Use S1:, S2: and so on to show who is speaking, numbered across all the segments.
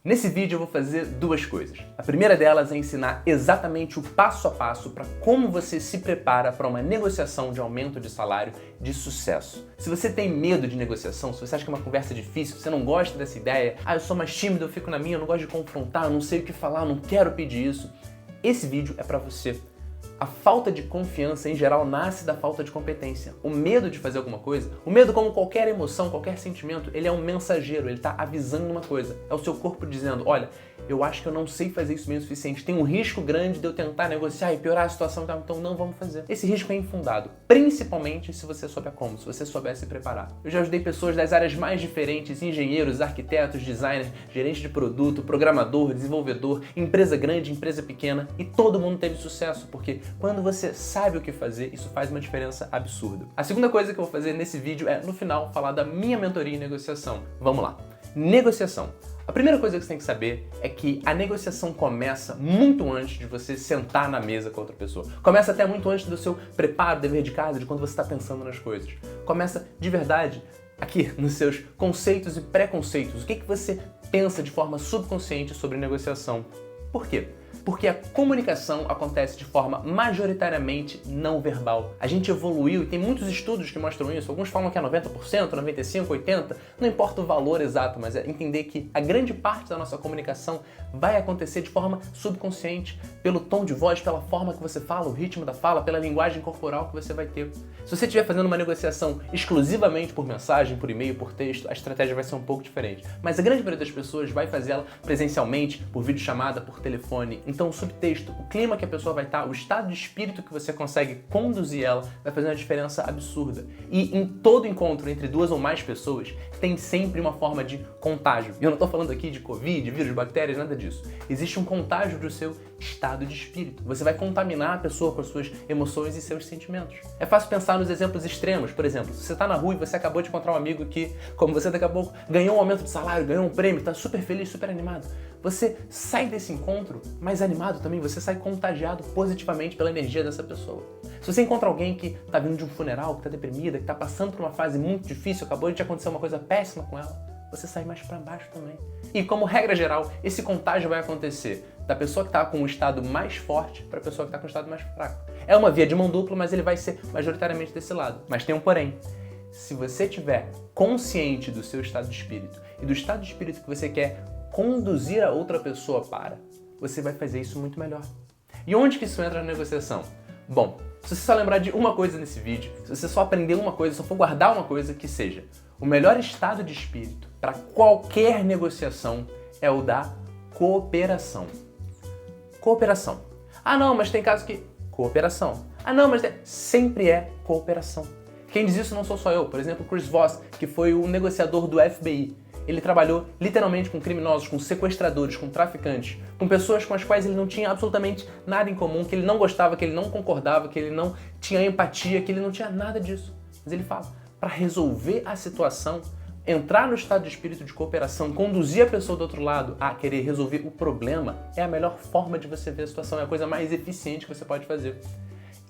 S1: Nesse vídeo eu vou fazer duas coisas. A primeira delas é ensinar exatamente o passo a passo para como você se prepara para uma negociação de aumento de salário de sucesso. Se você tem medo de negociação, se você acha que é uma conversa difícil, se você não gosta dessa ideia, eu sou mais tímido, eu fico na minha, eu não gosto de confrontar, eu não sei o que falar, eu não quero pedir isso, esse vídeo é para você. A falta de confiança, em geral, nasce da falta de competência. O medo de fazer alguma coisa, o medo, como qualquer emoção, qualquer sentimento, ele é um mensageiro, ele está avisando uma coisa. É o seu corpo dizendo, olha, eu acho que eu não sei fazer isso bem o suficiente, tem um risco grande de eu tentar negociar e piorar a situação, então não vamos fazer. Esse risco é infundado, principalmente se você souber como, se você souber se preparar. Eu já ajudei pessoas das áreas mais diferentes, engenheiros, arquitetos, designers, gerente de produto, programador, desenvolvedor, empresa grande, empresa pequena, e todo mundo teve sucesso, porque quando você sabe o que fazer, isso faz uma diferença absurda. A segunda coisa que eu vou fazer nesse vídeo é, no final, falar da minha mentoria em negociação. Vamos lá. Negociação. A primeira coisa que você tem que saber é que a negociação começa muito antes de você sentar na mesa com outra pessoa. Começa até muito antes do seu preparo, dever de casa, de quando você está pensando nas coisas. Começa de verdade aqui nos seus conceitos e preconceitos. O que você pensa de forma subconsciente sobre negociação? Por quê? Porque a comunicação acontece de forma majoritariamente não verbal. A gente evoluiu e tem muitos estudos que mostram isso. Alguns falam que é 90%, 95%, 80%, não importa o valor exato, mas é entender que a grande parte da nossa comunicação vai acontecer de forma subconsciente, pelo tom de voz, pela forma que você fala, o ritmo da fala, pela linguagem corporal que você vai ter. Se você estiver fazendo uma negociação exclusivamente por mensagem, por e-mail, por texto, a estratégia vai ser um pouco diferente. Mas a grande maioria das pessoas vai fazer ela presencialmente, por videochamada, por telefone. Então o subtexto, o clima que a pessoa vai estar, o estado de espírito que você consegue conduzir ela vai fazer uma diferença absurda. E em todo encontro entre duas ou mais pessoas tem sempre uma forma de contágio. E eu não estou falando aqui de Covid, vírus, bactérias, nada disso. Existe um contágio do seu estado de espírito. Você vai contaminar a pessoa com as suas emoções e seus sentimentos. É fácil pensar nos exemplos extremos. Por exemplo, se você está na rua e você acabou de encontrar um amigo que, como você daqui a pouco, ganhou um aumento de salário, ganhou um prêmio, está super feliz, super animado. Você sai desse encontro mais animado também, você sai contagiado positivamente pela energia dessa pessoa. Se você encontra alguém que está vindo de um funeral, que está deprimida, que está passando por uma fase muito difícil, acabou de acontecer uma coisa péssima com ela, você sai mais para baixo também. E como regra geral, esse contágio vai acontecer da pessoa que está com um estado mais forte para a pessoa que está com um estado mais fraco. É uma via de mão dupla, mas ele vai ser majoritariamente desse lado. Mas tem um porém. Se você estiver consciente do seu estado de espírito e do estado de espírito que você quer conduzir a outra pessoa para, você vai fazer isso muito melhor. E onde que isso entra na negociação? Bom, se você só lembrar de uma coisa nesse vídeo, se você só aprender uma coisa, só for guardar uma coisa, que seja o melhor estado de espírito para qualquer negociação é o da cooperação. Cooperação. Ah não, mas tem casos que... Cooperação. Ah não, mas sempre é cooperação. Quem diz isso não sou só eu. Por exemplo, Chris Voss, que foi o negociador do FBI. Ele trabalhou literalmente com criminosos, com sequestradores, com traficantes, com pessoas com as quais ele não tinha absolutamente nada em comum, que ele não gostava, que ele não concordava, que ele não tinha empatia, que ele não tinha nada disso. Mas ele fala, para resolver a situação, entrar no estado de espírito de cooperação, conduzir a pessoa do outro lado a querer resolver o problema, é a melhor forma de você ver a situação, é a coisa mais eficiente que você pode fazer.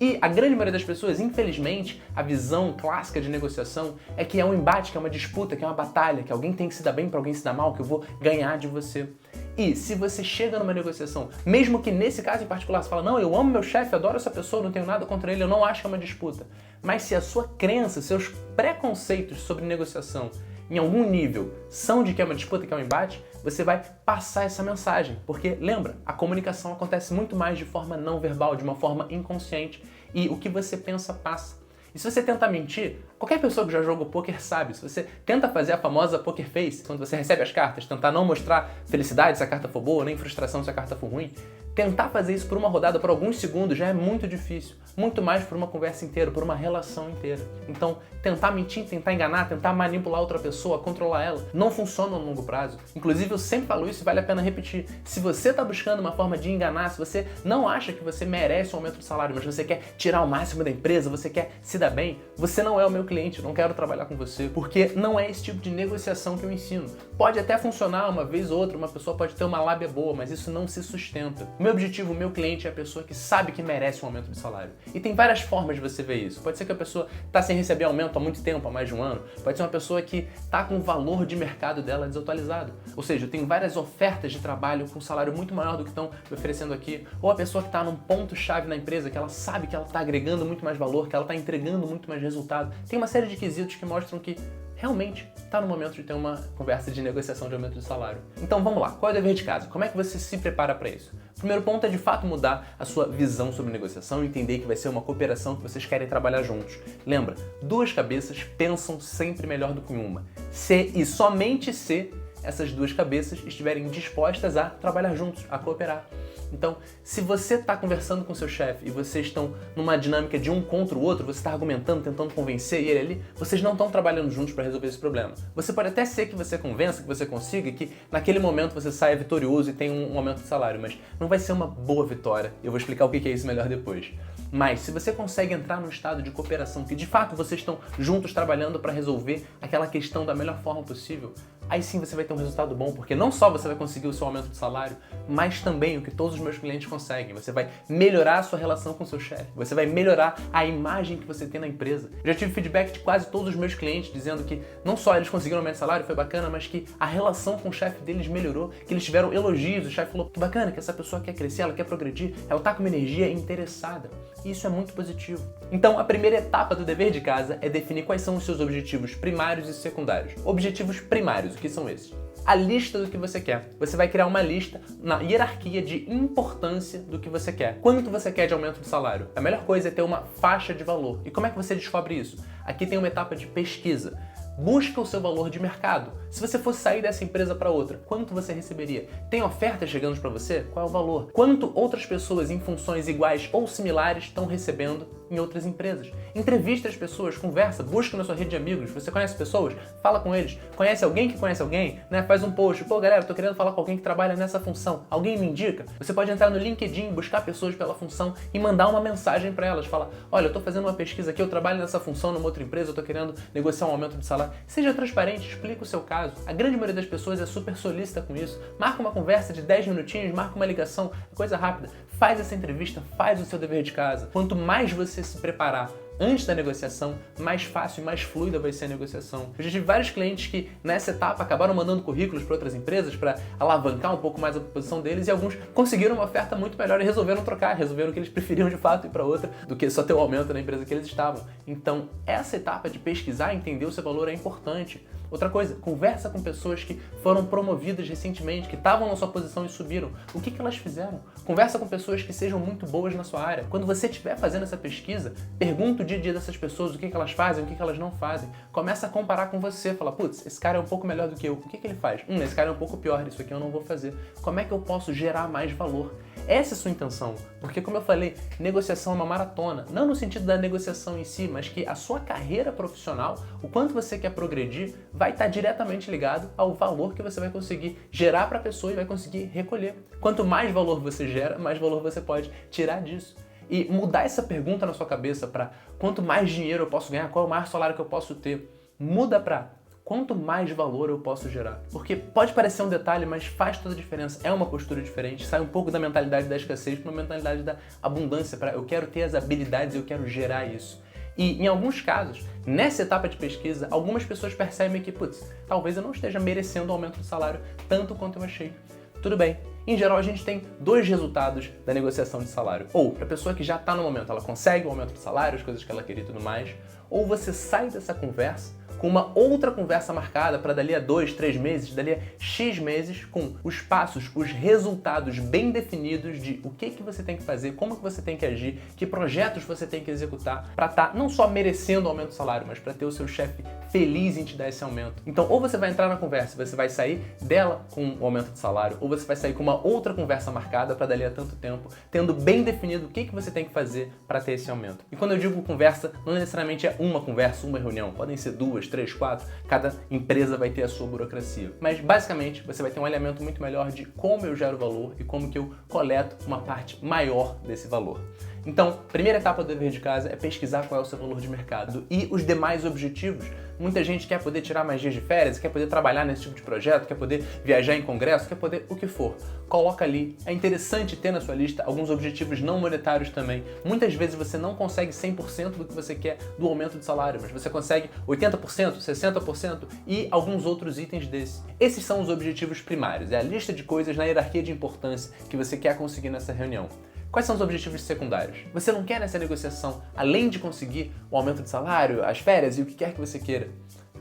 S1: E a grande maioria das pessoas, infelizmente, a visão clássica de negociação é que é um embate, que é uma disputa, que é uma batalha, que alguém tem que se dar bem para alguém se dar mal, que eu vou ganhar de você. E se você chega numa negociação, mesmo que nesse caso em particular você fala, não, eu amo meu chefe, adoro essa pessoa, não tenho nada contra ele, eu não acho que é uma disputa. Mas se a sua crença, seus preconceitos sobre negociação, em algum nível, são de que é uma disputa, que é um embate, você vai passar essa mensagem. Porque, lembra, a comunicação acontece muito mais de forma não verbal, de uma forma inconsciente. E o que você pensa passa. E se você tentar mentir, qualquer pessoa que já jogou poker sabe, se você tenta fazer a famosa poker face, quando você recebe as cartas, tentar não mostrar felicidade se a carta for boa, nem frustração se a carta for ruim, tentar fazer isso por uma rodada, por alguns segundos, já é muito difícil. Muito mais por uma conversa inteira, por uma relação inteira. Então, tentar mentir, tentar enganar, tentar manipular outra pessoa, controlar ela, não funciona no longo prazo. Inclusive, eu sempre falo isso e vale a pena repetir. Se você está buscando uma forma de enganar, se você não acha que você merece um aumento de salário, mas você quer tirar o máximo da empresa, você quer se dar bem, você não é o meu cliente, eu não quero trabalhar com você, porque não é esse tipo de negociação que eu ensino. Pode até funcionar uma vez ou outra, uma pessoa pode ter uma lábia boa, mas isso não se sustenta. O meu objetivo, o meu cliente é a pessoa que sabe que merece um aumento de salário. E tem várias formas de você ver isso. Pode ser que a pessoa está sem receber aumento há muito tempo, há mais de um ano. Pode ser uma pessoa que está com o valor de mercado dela desatualizado. Ou seja, eu tenho várias ofertas de trabalho com um salário muito maior do que estão me oferecendo aqui. Ou a pessoa que está num ponto-chave na empresa, que ela sabe que ela está agregando muito mais valor, que ela está entregando muito mais resultado. Tem uma série de quesitos que mostram que realmente está no momento de ter uma conversa de negociação de aumento de salário. Então vamos lá, qual é o dever de casa? Como é que você se prepara para isso? O primeiro ponto é de fato mudar a sua visão sobre negociação e entender que vai ser uma cooperação que vocês querem trabalhar juntos. Lembra, duas cabeças pensam sempre melhor do que uma. Se e somente se essas duas cabeças estiverem dispostas a trabalhar juntos, a cooperar. Então, se você está conversando com seu chefe e vocês estão numa dinâmica de um contra o outro, você está argumentando, tentando convencer ele ali, vocês não estão trabalhando juntos para resolver esse problema. Você pode até ser que você convença, que você consiga, que naquele momento você saia vitorioso e tenha um aumento de salário, mas não vai ser uma boa vitória. Eu vou explicar o que é isso melhor depois. Mas se você consegue entrar num estado de cooperação, que de fato vocês estão juntos trabalhando para resolver aquela questão da melhor forma possível, aí sim você vai ter um resultado bom, porque não só você vai conseguir o seu aumento de salário, mas também o que todos os meus clientes conseguem. Você vai melhorar a sua relação com o seu chefe, você vai melhorar a imagem que você tem na empresa. Eu já tive feedback de quase todos os meus clientes dizendo que não só eles conseguiram aumento de salário, foi bacana, mas que a relação com o chefe deles melhorou, que eles tiveram elogios, o chefe falou que bacana, que essa pessoa quer crescer, ela quer progredir, ela tá com uma energia interessada. E isso é muito positivo. Então, a primeira etapa do dever de casa é definir quais são os seus objetivos primários e secundários. Objetivos primários, o que são esses? A lista do que você quer. Você vai criar uma lista na hierarquia de importância do que você quer. Quanto você quer de aumento de salário? A melhor coisa é ter uma faixa de valor. E como é que você descobre isso? Aqui tem uma etapa de pesquisa. Busca o seu valor de mercado. Se você fosse sair dessa empresa para outra, quanto você receberia? Tem ofertas chegando para você? Qual é o valor? Quanto outras pessoas em funções iguais ou similares estão recebendo em outras empresas? Entrevista as pessoas, conversa, busca na sua rede de amigos. Você conhece pessoas? Fala com eles. Conhece alguém que conhece alguém? Né? Faz um post. Pô, galera, tô querendo falar com alguém que trabalha nessa função. Alguém me indica? Você pode entrar no LinkedIn, buscar pessoas pela função e mandar uma mensagem para elas. Fala, olha, eu tô fazendo uma pesquisa aqui, eu trabalho nessa função numa outra empresa, eu tô querendo negociar um aumento de salário. Seja transparente, explica o seu caso. A grande maioria das pessoas é super solícita com isso. Marca uma conversa de 10 minutinhos, marca uma ligação, coisa rápida. Faz essa entrevista, faz o seu dever de casa. Quanto mais você se preparar antes da negociação, mais fácil e mais fluida vai ser a negociação. Eu já tive vários clientes que nessa etapa acabaram mandando currículos para outras empresas para alavancar um pouco mais a posição deles e alguns conseguiram uma oferta muito melhor e resolveram trocar, resolveram que eles preferiam de fato ir para outra do que só ter um aumento na empresa que eles estavam. Então, essa etapa de pesquisar e entender o seu valor é importante. Outra coisa, conversa com pessoas que foram promovidas recentemente, que estavam na sua posição e subiram. O que elas fizeram? Conversa com pessoas que sejam muito boas na sua área. Quando você estiver fazendo essa pesquisa, pergunta o dia a dia dessas pessoas, o que elas fazem, o que elas não fazem. Começa a comparar com você. Fala, putz, esse cara é um pouco melhor do que eu. O que ele faz? Esse cara é um pouco pior, isso aqui eu não vou fazer. Como é que eu posso gerar mais valor? Essa é a sua intenção, porque como eu falei, negociação é uma maratona, não no sentido da negociação em si, mas que a sua carreira profissional, o quanto você quer progredir, vai estar diretamente ligado ao valor que você vai conseguir gerar para a pessoa e vai conseguir recolher. Quanto mais valor você gera, mais valor você pode tirar disso. E mudar essa pergunta na sua cabeça para quanto mais dinheiro eu posso ganhar, qual é o maior salário que eu posso ter, muda para quanto mais valor eu posso gerar. Porque pode parecer um detalhe, mas faz toda a diferença. É uma postura diferente, sai um pouco da mentalidade da escassez para uma mentalidade da abundância, para eu quero ter as habilidades e eu quero gerar isso. E em alguns casos, nessa etapa de pesquisa, algumas pessoas percebem que, putz, talvez eu não esteja merecendo o aumento de salário tanto quanto eu achei. Tudo bem. Em geral, a gente tem dois resultados da negociação de salário. Ou, para a pessoa que já está no momento, ela consegue o aumento de salário, as coisas que ela queria e tudo mais, ou você sai dessa conversa com uma outra conversa marcada para dali a 2, 3 meses, dali a X meses, com os passos, os resultados bem definidos de o que você tem que fazer, como que você tem que agir, que projetos você tem que executar para estar não só merecendo o aumento do salário, mas para ter o seu chefe feliz em te dar esse aumento. Então, ou você vai entrar na conversa, você vai sair dela com o aumento de salário, ou você vai sair com uma outra conversa marcada para dali a tanto tempo, tendo bem definido o que você tem que fazer para ter esse aumento. E quando eu digo conversa, não necessariamente é uma conversa, uma reunião, podem ser 2, 3, 4, cada empresa vai ter a sua burocracia. Mas basicamente você vai ter um alinhamento muito melhor de como eu gero valor e como que eu coleto uma parte maior desse valor. Então, primeira etapa do dever de casa é pesquisar qual é o seu valor de mercado e os demais objetivos. Muita gente quer poder tirar mais dias de férias, quer poder trabalhar nesse tipo de projeto, quer poder viajar em congresso, quer poder o que for. Coloca ali. É interessante ter na sua lista alguns objetivos não monetários também. Muitas vezes você não consegue 100% do que você quer do aumento de salário, mas você consegue 80%, 60% e alguns outros itens desses. Esses são os objetivos primários, é a lista de coisas na hierarquia de importância que você quer conseguir nessa reunião. Quais são os objetivos secundários? Você não quer nessa negociação, além de conseguir o aumento de salário, as férias e o que quer que você queira,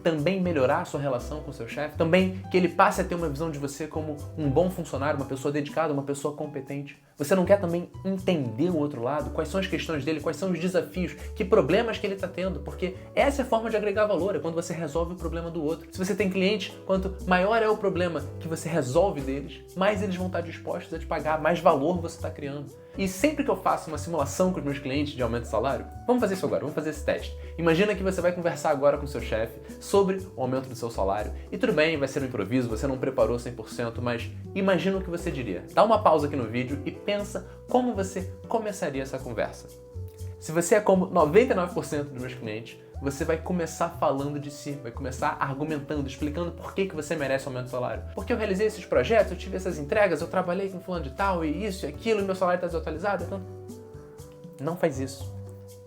S1: também melhorar a sua relação com o seu chefe? Também que ele passe a ter uma visão de você como um bom funcionário, uma pessoa dedicada, uma pessoa competente? Você não quer também entender o outro lado? Quais são as questões dele? Quais são os desafios? Que problemas que ele está tendo? Porque essa é a forma de agregar valor, é quando você resolve o problema do outro. Se você tem cliente, quanto maior é o problema que você resolve deles, mais eles vão estar dispostos a te pagar, mais valor você está criando. E sempre que eu faço uma simulação com os meus clientes de aumento de salário, vamos fazer isso agora, vamos fazer esse teste. Imagina que você vai conversar agora com o seu chefe sobre o aumento do seu salário. E tudo bem, vai ser um improviso, você não preparou 100%, mas imagina o que você diria. Dá uma pausa aqui no vídeo e pensa como você começaria essa conversa. Se você é como 99% dos meus clientes, você vai começar falando de si, vai começar argumentando, explicando por que você merece o aumento do salário. Porque eu realizei esses projetos, eu tive essas entregas, eu trabalhei com fulano de tal, e isso e aquilo, e meu salário está desatualizado. Então, não faz isso.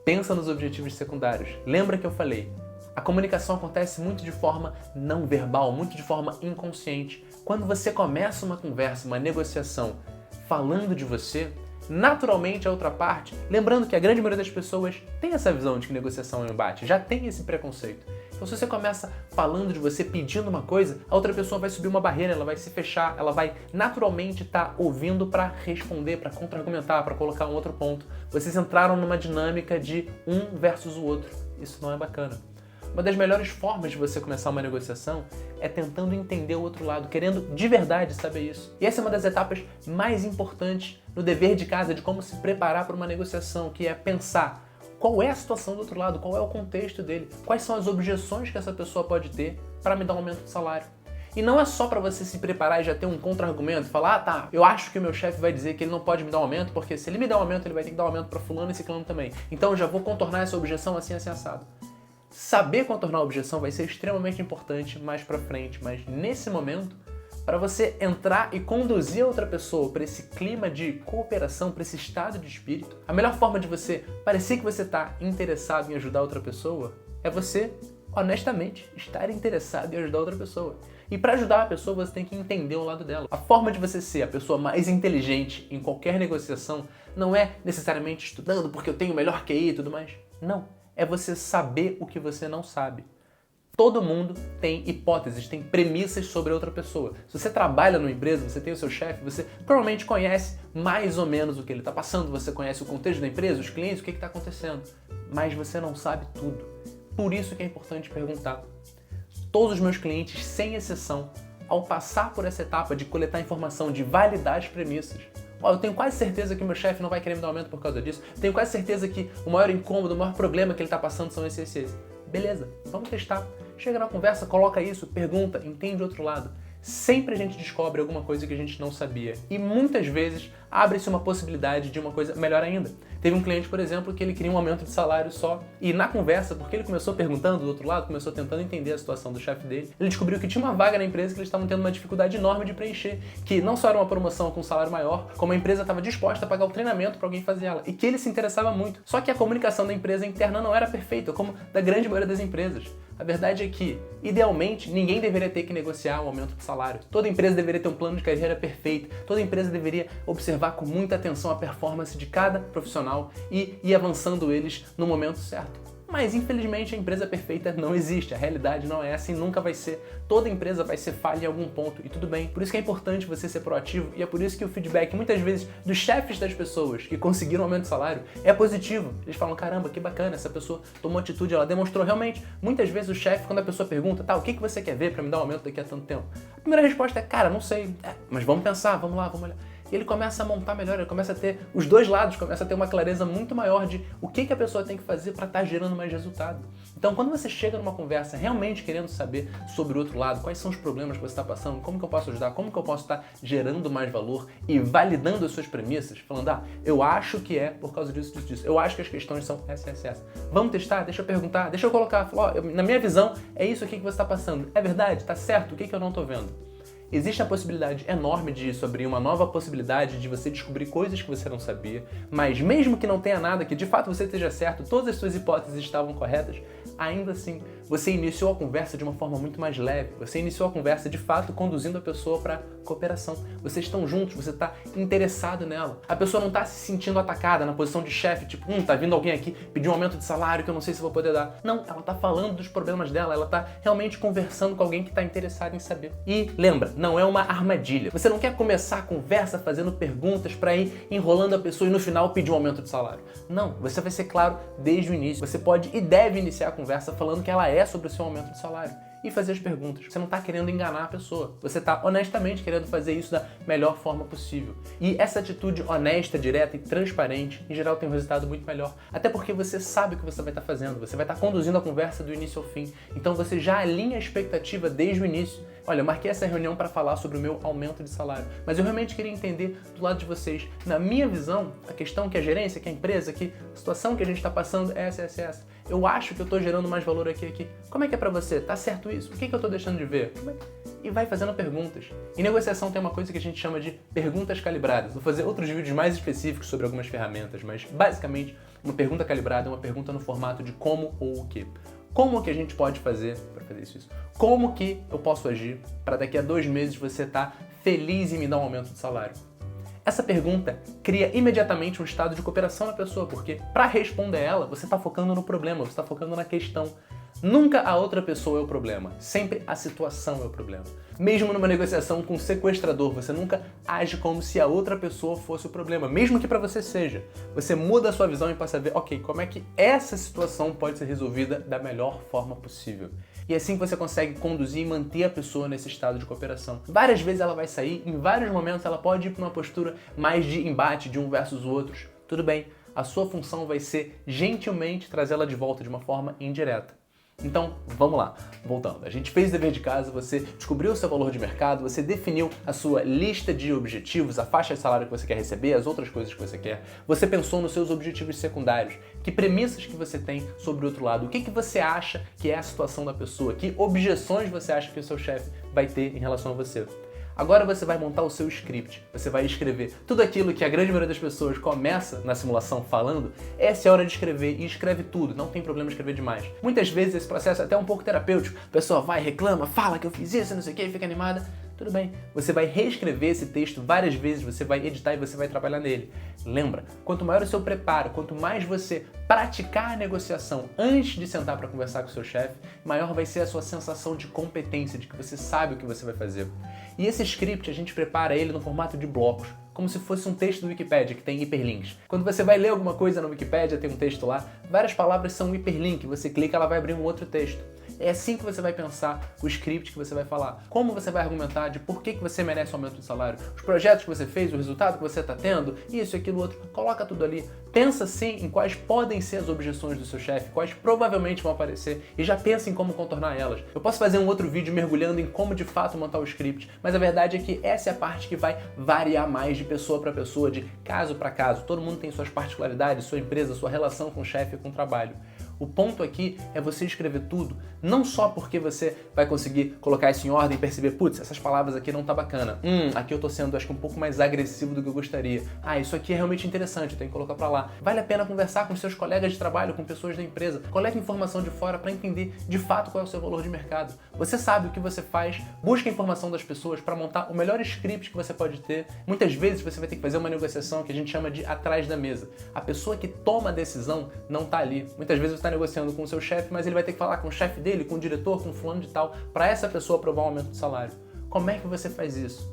S1: Pensa nos objetivos secundários. Lembra que eu falei, a comunicação acontece muito de forma não verbal, muito de forma inconsciente. Quando você começa uma conversa, uma negociação, falando de você, naturalmente a outra parte, lembrando que a grande maioria das pessoas tem essa visão de que negociação é um embate, já tem esse preconceito. Então se você começa falando de você, pedindo uma coisa, a outra pessoa vai subir uma barreira, ela vai se fechar, ela vai naturalmente estar ouvindo para responder, para contra-argumentar, para colocar um outro ponto. Vocês entraram numa dinâmica de um versus o outro. Isso não é bacana. Uma das melhores formas de você começar uma negociação é tentando entender o outro lado, querendo de verdade saber isso. E essa é uma das etapas mais importantes no dever de casa de como se preparar para uma negociação, que é pensar qual é a situação do outro lado, qual é o contexto dele, quais são as objeções que essa pessoa pode ter para me dar um aumento de salário. E não é só para você se preparar e já ter um contra-argumento, falar, tá, eu acho que o meu chefe vai dizer que ele não pode me dar um aumento, porque se ele me der um aumento, ele vai ter que dar um aumento para fulano e ciclano também. Então eu já vou contornar essa objeção assim, assim, assado. Saber contornar a objeção vai ser extremamente importante mais pra frente, mas nesse momento, para você entrar e conduzir a outra pessoa para esse clima de cooperação, para esse estado de espírito, a melhor forma de você parecer que você está interessado em ajudar outra pessoa é você, honestamente, estar interessado em ajudar outra pessoa. E para ajudar a pessoa, você tem que entender o lado dela. A forma de você ser a pessoa mais inteligente em qualquer negociação não é necessariamente estudando porque eu tenho o melhor QI e tudo mais. Não. É você saber o que você não sabe. Todo mundo tem hipóteses, tem premissas sobre a outra pessoa. Se você trabalha numa empresa, você tem o seu chefe, você provavelmente conhece mais ou menos o que ele está passando, você conhece o contexto da empresa, os clientes, o que está acontecendo. Mas você não sabe tudo. Por isso que é importante perguntar. Todos os meus clientes, sem exceção, ao passar por essa etapa de coletar informação, de validar as premissas, eu tenho quase certeza que o meu chefe não vai querer me dar aumento por causa disso. Tenho quase certeza que o maior incômodo, o maior problema que ele está passando são esses. Beleza, vamos testar. Chega na conversa, coloca isso, pergunta, entende o outro lado. Sempre a gente descobre alguma coisa que a gente não sabia. E muitas vezes abre-se uma possibilidade de uma coisa melhor ainda. Teve um cliente, por exemplo, que ele queria um aumento de salário só. E na conversa, porque ele começou perguntando do outro lado, começou tentando entender a situação do chefe dele, ele descobriu que tinha uma vaga na empresa que eles estavam tendo uma dificuldade enorme de preencher. Que não só era uma promoção com um salário maior, como a empresa estava disposta a pagar o treinamento para alguém fazer ela. E que ele se interessava muito. Só que a comunicação da empresa interna não era perfeita, como da grande maioria das empresas. A verdade é que, idealmente, ninguém deveria ter que negociar o aumento de salário. Toda empresa deveria ter um plano de carreira perfeito. Toda empresa deveria observar com muita atenção a performance de cada profissional e ir avançando eles no momento certo. Mas, infelizmente, a empresa perfeita não existe. A realidade não é essa e nunca vai ser. Toda empresa vai ser falha em algum ponto e tudo bem. Por isso que é importante você ser proativo e é por isso que o feedback, muitas vezes, dos chefes das pessoas que conseguiram aumento de salário é positivo. Eles falam, caramba, que bacana, essa pessoa tomou atitude, ela demonstrou realmente. Muitas vezes o chefe, quando a pessoa pergunta, tá, o que você quer ver para me dar um aumento daqui a tanto tempo? A primeira resposta é, cara, não sei, mas vamos pensar, vamos lá, vamos olhar. E ele começa a montar melhor, ele começa a ter os dois lados, começa a ter uma clareza muito maior de o que a pessoa tem que fazer para estar gerando mais resultado. Então, quando você chega numa conversa realmente querendo saber sobre o outro lado, quais são os problemas que você está passando, como que eu posso ajudar, como que eu posso estar gerando mais valor e validando as suas premissas, falando, eu acho que é por causa disso, disso, disso. Eu acho que as questões são essa. Vamos testar? Deixa eu perguntar, deixa eu colocar. Na minha visão, é isso aqui que você está passando. É verdade? Tá certo? O que eu não estou vendo? Existe a possibilidade enorme disso abrir uma nova possibilidade de você descobrir coisas que você não sabia, mas mesmo que não tenha nada, que de fato você esteja certo, todas as suas hipóteses estavam corretas, ainda assim, você iniciou a conversa de uma forma muito mais leve, você iniciou a conversa de fato conduzindo a pessoa para cooperação. Vocês estão juntos, você está interessado nela. A pessoa não está se sentindo atacada na posição de chefe, tipo, tá vindo alguém aqui pedir um aumento de salário que eu não sei se vou poder dar. Não, ela está falando dos problemas dela, ela está realmente conversando com alguém que está interessado em saber. E lembra, não é uma armadilha. Você não quer começar a conversa fazendo perguntas para ir enrolando a pessoa e no final pedir um aumento de salário. Não, você vai ser claro desde o início. Você pode e deve iniciar a conversa falando que ela é sobre o seu aumento de salário. E fazer as perguntas. Você não está querendo enganar a pessoa. Você está honestamente querendo fazer isso da melhor forma possível. E essa atitude honesta, direta e transparente, em geral tem um resultado muito melhor. Até porque você sabe o que você vai estar fazendo. Você vai estar conduzindo a conversa do início ao fim. Então você já alinha a expectativa desde o início. Olha, eu marquei essa reunião para falar sobre o meu aumento de salário, mas eu realmente queria entender do lado de vocês. Na minha visão, a questão que a gerência, que a empresa, que a situação que a gente está passando é essa. Eu acho que eu estou gerando mais valor aqui. Como é que é para você? Tá certo isso? O que eu estou deixando de ver? E vai fazendo perguntas. Em negociação tem uma coisa que a gente chama de perguntas calibradas. Vou fazer outros vídeos mais específicos sobre algumas ferramentas, mas basicamente uma pergunta calibrada é uma pergunta no formato de como ou o que. Como que a gente pode fazer para fazer isso? Como que eu posso agir para daqui a 2 meses você estar feliz em me dar um aumento de salário? Essa pergunta cria imediatamente um estado de cooperação na pessoa, porque para responder ela, você está focando no problema, você está focando na questão. Nunca a outra pessoa é o problema, sempre a situação é o problema. Mesmo numa negociação com um sequestrador, você nunca age como se a outra pessoa fosse o problema, mesmo que para você seja. Você muda a sua visão e passa a ver, ok, como é que essa situação pode ser resolvida da melhor forma possível. E assim você consegue conduzir e manter a pessoa nesse estado de cooperação. Várias vezes ela vai sair, em vários momentos ela pode ir para uma postura mais de embate, de um versus outros. Tudo bem, a sua função vai ser gentilmente trazê-la de volta de uma forma indireta. Então, vamos lá. Voltando. A gente fez o dever de casa, você descobriu o seu valor de mercado, você definiu a sua lista de objetivos, a faixa de salário que você quer receber, as outras coisas que você quer. Você pensou nos seus objetivos secundários. Que premissas que você tem sobre o outro lado? O que você acha que é a situação da pessoa? Que objeções você acha que o seu chefe vai ter em relação a você? Agora você vai montar o seu script, você vai escrever tudo aquilo que a grande maioria das pessoas começa na simulação falando, essa é a hora de escrever e escreve tudo, não tem problema escrever demais. Muitas vezes esse processo é até um pouco terapêutico, a pessoa vai, reclama, fala que eu fiz isso, não sei o que, fica animada. Tudo bem, você vai reescrever esse texto várias vezes, você vai editar e você vai trabalhar nele. Lembra, quanto maior o seu preparo, quanto mais você praticar a negociação antes de sentar para conversar com o seu chefe, maior vai ser a sua sensação de competência, de que você sabe o que você vai fazer. E esse script a gente prepara ele no formato de blocos, como se fosse um texto do Wikipedia, que tem hiperlinks. Quando você vai ler alguma coisa no Wikipedia, tem um texto lá, várias palavras são um hiperlink, você clica, ela vai abrir um outro texto. É assim que você vai pensar o script que você vai falar. Como você vai argumentar de por que você merece um aumento de salário. Os projetos que você fez, o resultado que você está tendo, isso, aquilo, outro. Coloca tudo ali. Pensa sim em quais podem ser as objeções do seu chefe, quais provavelmente vão aparecer e já pensa em como contornar elas. Eu posso fazer um outro vídeo mergulhando em como de fato montar o script, mas a verdade é que essa é a parte que vai variar mais de pessoa para pessoa, de caso para caso. Todo mundo tem suas particularidades, sua empresa, sua relação com o chefe e com o trabalho. O ponto aqui é você escrever tudo, não só porque você vai conseguir colocar isso em ordem e perceber, putz, essas palavras aqui não tá bacana. Aqui eu tô sendo, acho que um pouco mais agressivo do que eu gostaria. Isso aqui é realmente interessante, eu tenho que colocar pra lá. Vale a pena conversar com seus colegas de trabalho, com pessoas da empresa. Coleta informação de fora para entender de fato qual é o seu valor de mercado. Você sabe o que você faz, busca a informação das pessoas para montar o melhor script que você pode ter. Muitas vezes você vai ter que fazer uma negociação que a gente chama de atrás da mesa. A pessoa que toma a decisão não tá ali. Muitas vezes você está negociando com o seu chefe, mas ele vai ter que falar com o chefe dele, com o diretor, com o fulano de tal, para essa pessoa aprovar um aumento de salário. Como é que você faz isso?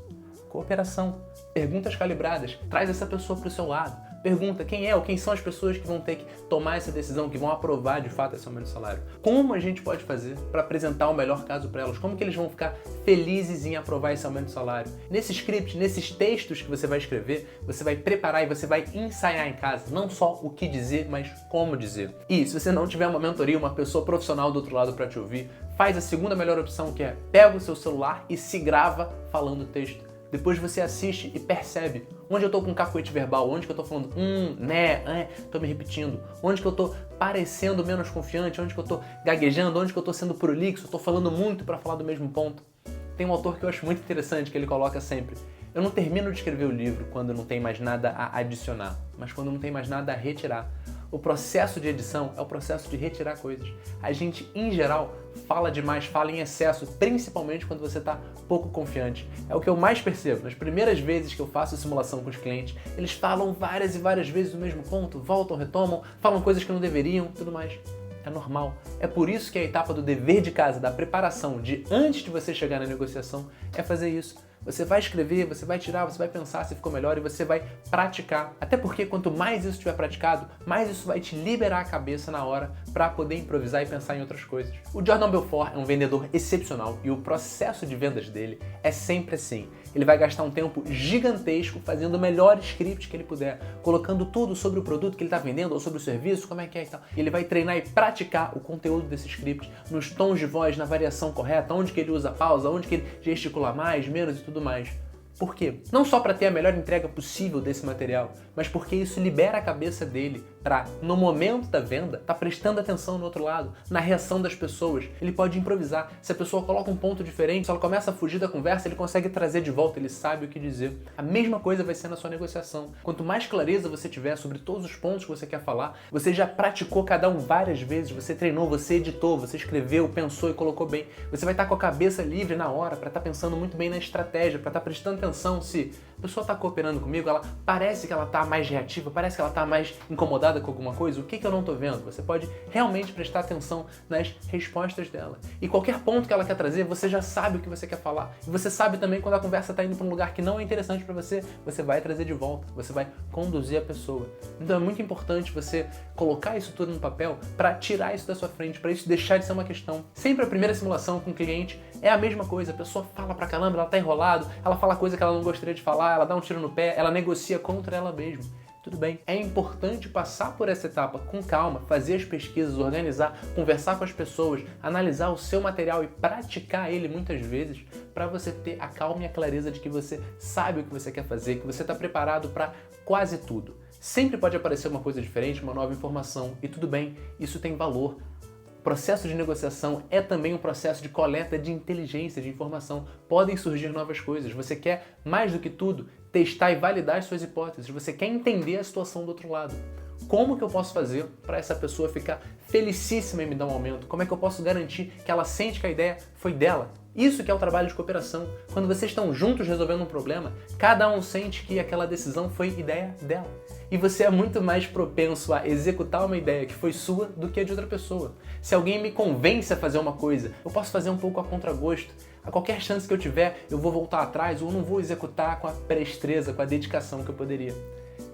S1: Cooperação, perguntas calibradas, traz essa pessoa para o seu lado, Pergunta quem é ou quem são as pessoas que vão ter que tomar essa decisão, que vão aprovar de fato esse aumento de salário. Como a gente pode fazer para apresentar o melhor caso para elas? Como que eles vão ficar felizes em aprovar esse aumento de salário? Nesse script, nesses textos que você vai escrever, você vai preparar e você vai ensaiar em casa, não só o que dizer, mas como dizer. E se você não tiver uma mentoria, uma pessoa profissional do outro lado para te ouvir, faz a segunda melhor opção, que é pega o seu celular e se grava falando o texto. Depois você assiste e percebe onde eu tô com cacoete verbal, onde que eu tô falando né, tô me repetindo, onde que eu tô parecendo menos confiante, onde que eu tô gaguejando, onde que eu tô sendo prolixo, eu tô falando muito para falar do mesmo ponto. Tem um autor que eu acho muito interessante, que ele coloca sempre: eu não termino de escrever o livro quando não tem mais nada a adicionar, mas quando não tem mais nada a retirar. O processo de edição é o processo de retirar coisas. A gente, em geral, fala demais, fala em excesso, principalmente quando você está pouco confiante. É o que eu mais percebo. Nas primeiras vezes que eu faço simulação com os clientes, eles falam várias e várias vezes o mesmo ponto, voltam, retomam, falam coisas que não deveriam, tudo mais. É normal. É por isso que a etapa do dever de casa, da preparação, de antes de você chegar na negociação, é fazer isso. Você vai escrever, você vai tirar, você vai pensar se ficou melhor e você vai praticar. Até porque quanto mais isso tiver praticado, mais isso vai te liberar a cabeça na hora para poder improvisar e pensar em outras coisas. O Jordan Belfort é um vendedor excepcional e o processo de vendas dele é sempre assim. Ele vai gastar um tempo gigantesco fazendo o melhor script que ele puder, colocando tudo sobre o produto que ele está vendendo ou sobre o serviço, como é que é e tal. Ele vai treinar e praticar o conteúdo desse script nos tons de voz, na variação correta, onde que ele usa pausa, onde que ele gesticula mais, menos e tudo mais. Por quê? Não só para ter a melhor entrega possível desse material, mas porque isso libera a cabeça dele para, no momento da venda, tá prestando atenção no outro lado, na reação das pessoas. Ele pode improvisar. Se a pessoa coloca um ponto diferente, se ela começa a fugir da conversa, ele consegue trazer de volta, ele sabe o que dizer. A mesma coisa vai ser na sua negociação. Quanto mais clareza você tiver sobre todos os pontos que você quer falar, você já praticou cada um várias vezes, você treinou, você editou, você escreveu, pensou e colocou bem. Você vai estar com a cabeça livre na hora para estar pensando muito bem na estratégia, para estar prestando atenção se a pessoa está cooperando comigo, ela parece que ela está mais reativa, parece que ela está mais incomodada com alguma coisa, o que eu não estou vendo? Você pode realmente prestar atenção nas respostas dela. E qualquer ponto que ela quer trazer, você já sabe o que você quer falar. E você sabe também quando a conversa está indo para um lugar que não é interessante para você, você vai trazer de volta, você vai conduzir a pessoa. Então é muito importante você colocar isso tudo no papel para tirar isso da sua frente, para isso deixar de ser uma questão. Sempre a primeira simulação com o cliente é a mesma coisa, a pessoa fala pra caramba, ela tá enrolado, ela fala coisa que ela não gostaria de falar, ela dá um tiro no pé, ela negocia contra ela mesma. Tudo bem. É importante passar por essa etapa com calma, fazer as pesquisas, organizar, conversar com as pessoas, analisar o seu material e praticar ele muitas vezes para você ter a calma e a clareza de que você sabe o que você quer fazer, que você está preparado para quase tudo. Sempre pode aparecer uma coisa diferente, uma nova informação e tudo bem, isso tem valor. O processo de negociação é também um processo de coleta de inteligência, de informação. Podem surgir novas coisas. Você quer, mais do que tudo, testar e validar as suas hipóteses. Você quer entender a situação do outro lado. Como que eu posso fazer para essa pessoa ficar felicíssima em me dar um aumento? Como é que eu posso garantir que ela sente que a ideia foi dela? Isso que é o trabalho de cooperação. Quando vocês estão juntos resolvendo um problema, cada um sente que aquela decisão foi ideia dela. E você é muito mais propenso a executar uma ideia que foi sua do que a de outra pessoa. Se alguém me convence a fazer uma coisa, eu posso fazer um pouco a contragosto. A qualquer chance que eu tiver, eu vou voltar atrás ou não vou executar com a presteza, com a dedicação que eu poderia.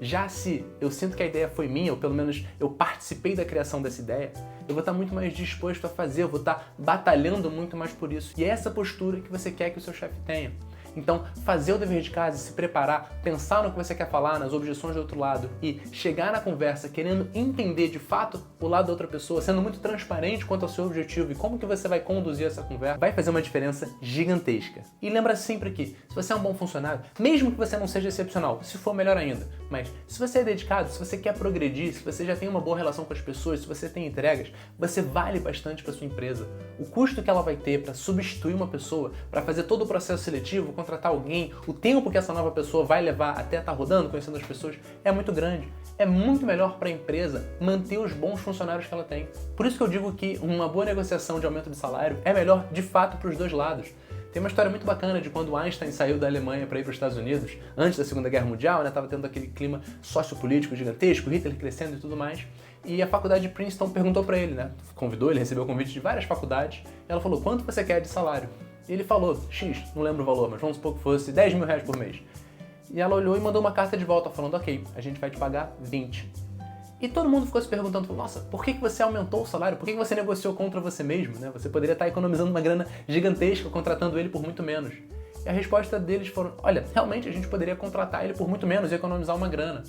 S1: Já se eu sinto que a ideia foi minha, ou pelo menos eu participei da criação dessa ideia, eu vou estar muito mais disposto a fazer, eu vou estar batalhando muito mais por isso. E é essa postura que você quer que o seu chefe tenha. Então, fazer o dever de casa, se preparar, pensar no que você quer falar, nas objeções do outro lado e chegar na conversa querendo entender de fato o lado da outra pessoa, sendo muito transparente quanto ao seu objetivo e como que você vai conduzir essa conversa, vai fazer uma diferença gigantesca. E lembra sempre que, se você é um bom funcionário, mesmo que você não seja excepcional, se for melhor ainda, mas se você é dedicado, se você quer progredir, se você já tem uma boa relação com as pessoas, se você tem entregas, você vale bastante para sua empresa. O custo que ela vai ter para substituir uma pessoa, para fazer todo o processo seletivo, contratar alguém, o tempo que essa nova pessoa vai levar até estar rodando, conhecendo as pessoas, é muito grande. É muito melhor para a empresa manter os bons funcionários que ela tem. Por isso que eu digo que uma boa negociação de aumento de salário é melhor de fato para os dois lados. Tem uma história muito bacana de quando Einstein saiu da Alemanha para ir para os Estados Unidos, antes da Segunda Guerra Mundial, né? Tava tendo aquele clima sociopolítico gigantesco, Hitler crescendo e tudo mais. E a faculdade de Princeton perguntou para ele, né? Convidou, ele recebeu convite de várias faculdades. E ela falou, quanto você quer de salário? E ele falou, X, não lembro o valor, mas vamos supor que fosse 10 mil reais por mês. E ela olhou e mandou uma carta de volta falando, ok, a gente vai te pagar 20. E todo mundo ficou se perguntando, nossa, por que você aumentou o salário? Por que você negociou contra você mesmo? Né? Você poderia estar economizando uma grana gigantesca contratando ele por muito menos. E a resposta deles foi, olha, realmente a gente poderia contratar ele por muito menos e economizar uma grana.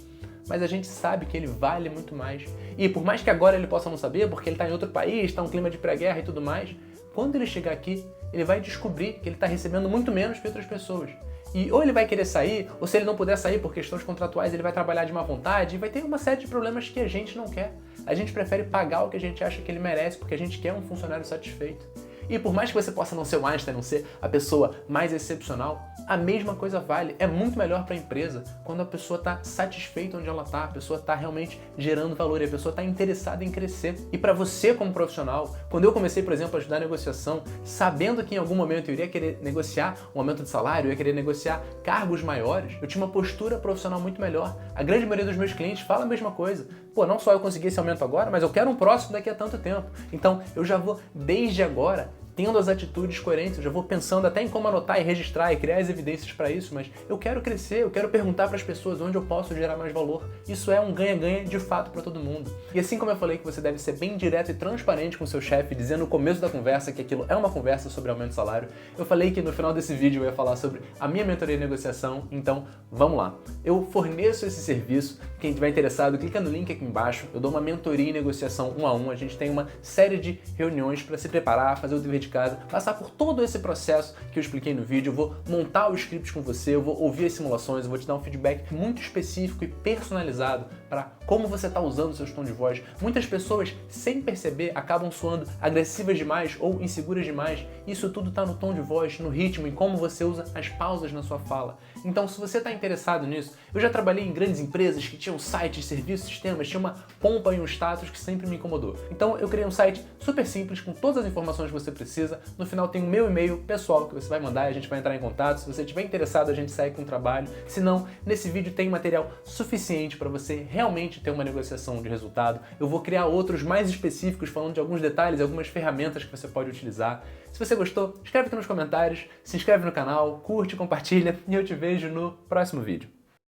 S1: Mas a gente sabe que ele vale muito mais. E por mais que agora ele possa não saber, porque ele está em outro país, está um clima de pré-guerra e tudo mais, quando ele chegar aqui, ele vai descobrir que ele está recebendo muito menos que outras pessoas. E ou ele vai querer sair, ou se ele não puder sair por questões contratuais, ele vai trabalhar de má vontade e vai ter uma série de problemas que a gente não quer. A gente prefere pagar o que a gente acha que ele merece, porque a gente quer um funcionário satisfeito. E por mais que você possa não ser o Einstein, não ser a pessoa mais excepcional, a mesma coisa vale. É muito melhor para a empresa quando a pessoa está satisfeita onde ela está, a pessoa está realmente gerando valor e a pessoa está interessada em crescer. E para você como profissional, quando eu comecei, por exemplo, a estudar negociação, sabendo que em algum momento eu iria querer negociar um aumento de salário, eu ia querer negociar cargos maiores, eu tinha uma postura profissional muito melhor. A grande maioria dos meus clientes fala a mesma coisa. Pô, não só eu consegui esse aumento agora, mas eu quero um próximo daqui a tanto tempo. Então, eu já vou, desde agora, tendo as atitudes coerentes, eu já vou pensando até em como anotar e registrar e criar as evidências para isso, mas eu quero crescer, eu quero perguntar para as pessoas onde eu posso gerar mais valor. Isso é um ganha-ganha de fato para todo mundo. E assim como eu falei que você deve ser bem direto e transparente com o seu chefe, dizendo no começo da conversa que aquilo é uma conversa sobre aumento de salário, eu falei que no final desse vídeo eu ia falar sobre a minha mentoria de negociação, então vamos lá. Eu forneço esse serviço, quem estiver interessado, clica no link aqui embaixo, eu dou uma mentoria em negociação 1 a 1, a gente tem uma série de reuniões para se preparar, fazer o dever de casa, passar por todo esse processo que eu expliquei no vídeo, eu vou montar o script com você, eu vou ouvir as simulações, eu vou te dar um feedback muito específico e personalizado para como você está usando o seu tom de voz. Muitas pessoas, sem perceber, acabam soando agressivas demais ou inseguras demais. Isso tudo está no tom de voz, no ritmo, em como você usa as pausas na sua fala. Então, se você está interessado nisso, eu já trabalhei em grandes empresas que tinham sites, serviços, sistemas, tinha uma pompa e um status que sempre me incomodou. Então, eu criei um site super simples, com todas as informações que você precisa. No final tem o meu e-mail pessoal que você vai mandar e a gente vai entrar em contato. Se você estiver interessado, a gente segue com o trabalho. Se não, nesse vídeo tem material suficiente para você realmente ter uma negociação de resultado. Eu vou criar outros mais específicos falando de alguns detalhes, algumas ferramentas que você pode utilizar. Se você gostou, escreve aqui nos comentários, se inscreve no canal, curte, compartilha e eu te vejo no próximo vídeo.